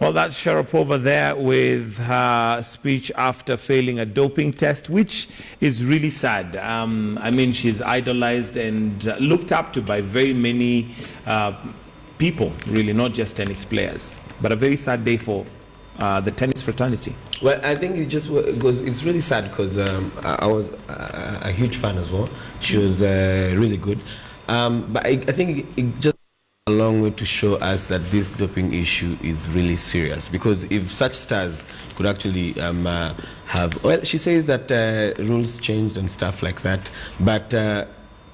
Well, that's Sharapova there with her speech after failing a doping test, which is really sad. I mean, she's idolized and looked up to by very many people, really, not just tennis players. But a very sad day for the tennis fraternity. Well, I think it just goes, it's really sad because I was a huge fan as well. She was really good. But I think it just a long way to show us that this doping issue is really serious, because if such stars could actually have, well, she says that rules changed and stuff like that, but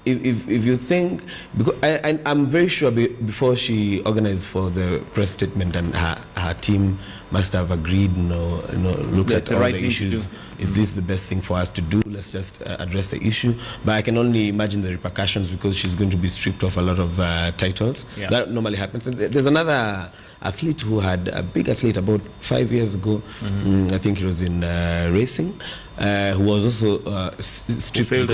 if you think, because I'm very sure before she organized for the press statement, and her team must have agreed, look at all the issues. Is this the best thing for us to do? Let's just address the issue. But I can only imagine the repercussions, because she's going to be stripped of a lot of titles. Yeah. That normally happens. And there's another athlete who had, a big athlete about 5 years ago, I think he was in racing, who was also stripped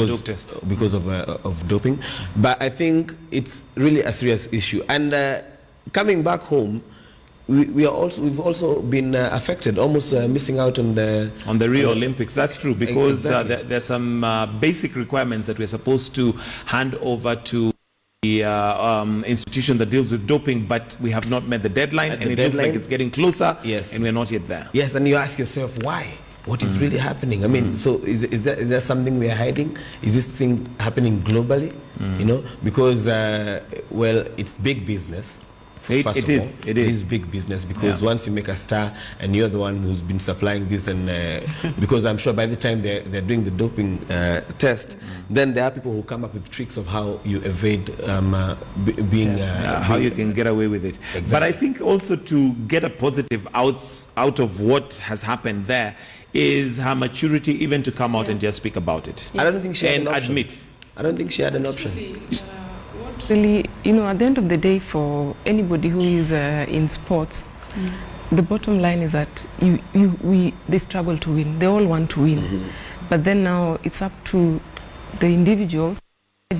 because of doping. But I think it's really a serious issue. And coming back home, we've also been affected, almost missing out on the Rio Olympics. That's true, because exactly. There's some basic requirements that we're supposed to hand over to the institution that deals with doping, but we have not met the deadline, and it looks like it's getting closer. Yes, and we're not yet there. Yes, and you ask yourself why. What is really happening? I mean, so is there something we are hiding? Is this thing happening globally? Because well, it's big business. It is big business, because once you make a star and you're the one who's been supplying this, and because I'm sure by the time they're doing the doping test, then there are people who come up with tricks of how you evade being how you can get away with it. Exactly. But I think also to get a positive out of what has happened there is her maturity, even to come out and just speak about it. Yes. I don't think she had an option. Admit. I don't think she had an option. Really, at the end of the day, for anybody who is in sports, the bottom line is that they struggle to win. They all want to win. But then now it's up to the individuals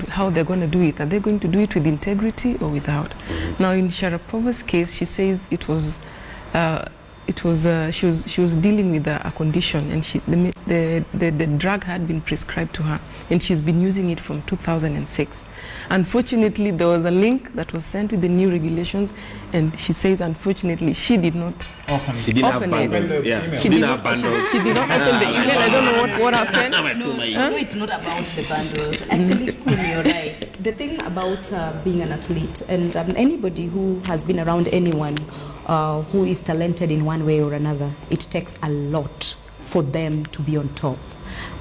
how they're going to do it. Are they going to do it with integrity or without? Now, in Sharapova's case, she says she was dealing with a condition, and the drug had been prescribed to her, and she's been using it from 2006. Unfortunately, there was a link that was sent with the new regulations, and she says, unfortunately, she did not open it. She didn't have bundles. Yeah. She did not open the email. I don't know what happened. No, it's not about the bundles. Actually, you're right. The thing about being an athlete, and anybody who has been around anyone who is talented in one way or another, it takes a lot for them to be on top.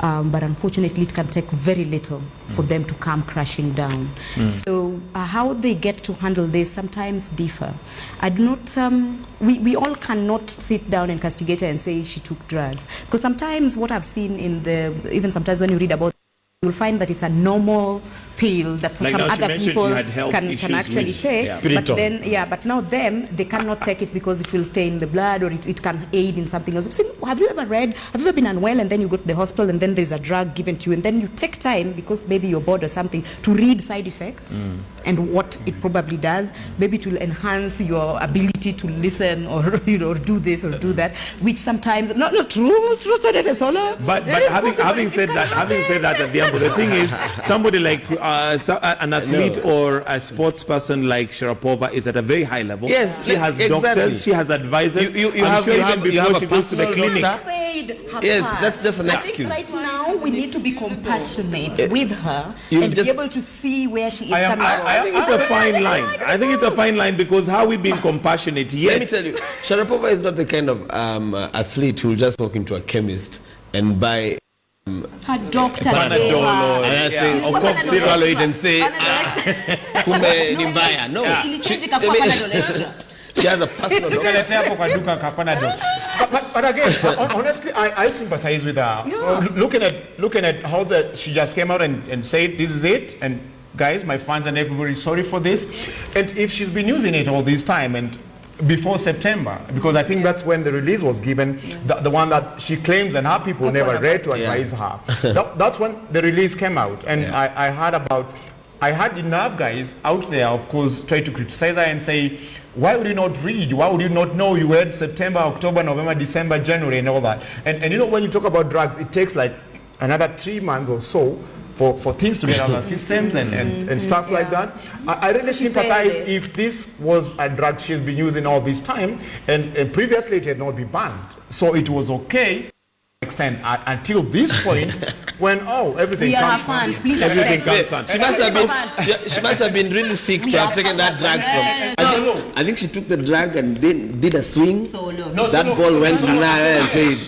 But unfortunately, it can take very little for them to come crashing down. So how they get to handle this sometimes differ. I do not. We all cannot sit down and castigate her and say she took drugs, because sometimes what I've seen even sometimes when you read about, you'll find that it's a normal pill that like some other people can actually take. Yeah. But now they cannot take it because it will stay in the blood, or it can aid in something else. Have you ever been unwell and then you go to the hospital and then there's a drug given to you, and then you take time, because maybe you're bored or something, to read side effects and what it probably does. Maybe it will enhance your ability to listen, or do this or do that, which sometimes not true. But having said that, at the end, the thing is, somebody like an athlete or a sports person like Sharapova is at a very high level. Yes, she has doctors, she has advisors. I'm sure even before she goes to the clinic. Yes, that's just an excuse. I think right now we need to be compassionate with her and be able to see where she is coming from. I think it's a fine line. I think it's a fine line, because how we being compassionate yet? Let me tell you, Sharapova is not the kind of athlete who will just walk into a chemist and buy her doctor Panadol or cough syrup and say kumbe ni mbaya. No, she has a personal doctor. But again, honestly, I sympathize with her. Yeah. Looking at how she just came out and said, this is it, and guys, my fans and everybody, sorry for this. And if she's been using it all this time, and before September, because I think that's when the release was given, the one that she claims and her people never read to advise her. That's when the release came out, and I heard about I had enough guys out there, of course, try to criticize her and say, why would you not read? Why would you not know? You had September, October, November, December, January, and all that. And you know, when you talk about drugs, it takes like another 3 months or so for things to get out of our systems and stuff like that. I really sympathize if this was a drug she's been using all this time, and previously it had not been banned. So it was okay extent until this point when everything comes from please Everything comes from. She must have been really sick to have taken that drug from. I think she took the drug and did a swing. That ball went through and said,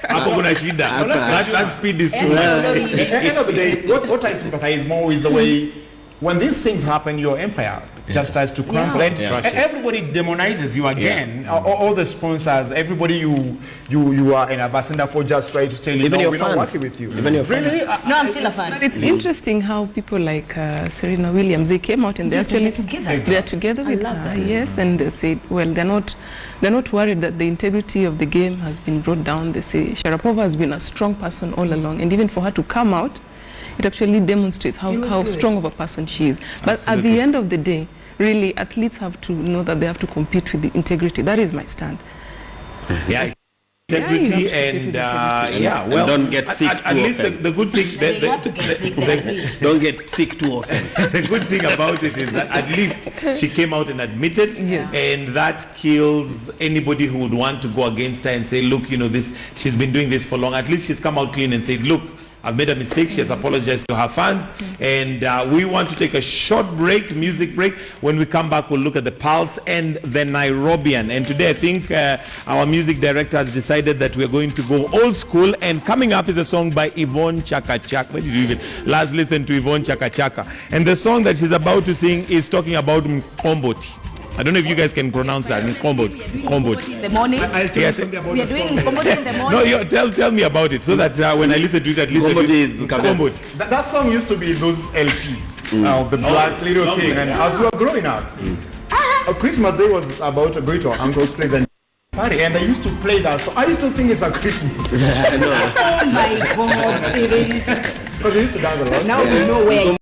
that speed is too much. At the end of the day, what I sympathize more is the way when these things happen, your empire just starts to crumble. And everybody demonizes you again. All the sponsors, everybody you are an ambassador for, just try to tell you, Even no, your we're not fans. working with you. Even your Really? No, I'm still a fan. But it's interesting how people like Serena Williams, they came out and they actually they're together with love her. that. Yes, and they said, well, they're not worried that the integrity of the game has been brought down. They say Sharapova has been a strong person all along, and even for her to come out, it actually demonstrates how strong of a person she is. But at the end of the day, really, athletes have to know that they have to compete with the integrity. That is my stand. Yeah. Integrity and well, don't get sick too at least often. the good thing They have to get sick there, please. Don't get sick too often. the good thing about it is that at least she came out and admitted, and that kills anybody who would want to go against her and say, look, you know, she's been doing this for long. At least she's come out clean and said, look, I've made a mistake. She has apologized to her fans, and we want to take a short break, music break. When we come back, we'll look at the Pulse and the Nairobian. And today, I think our music director has decided that we're going to go old school. And coming up is a song by Yvonne Chaka Chaka. Where did you even last listen to Yvonne Chaka Chaka? And the song that she's about to sing is talking about Mkomboti. I don't know if you guys can pronounce that. Mkomboti. In the morning. I'll tell you something about We are the doing song. Mkomboti in the morning. No, tell me about it so that when I listen to it, at least Mkomboti. That song used to be those LPs of the black little thing, and as we were growing up, Christmas Day was about to go to our uncle's place and party, and they used to play that. So I used to think it's a Christmas I know. Oh my God, Steven. because we used to dance a lot. Now we know where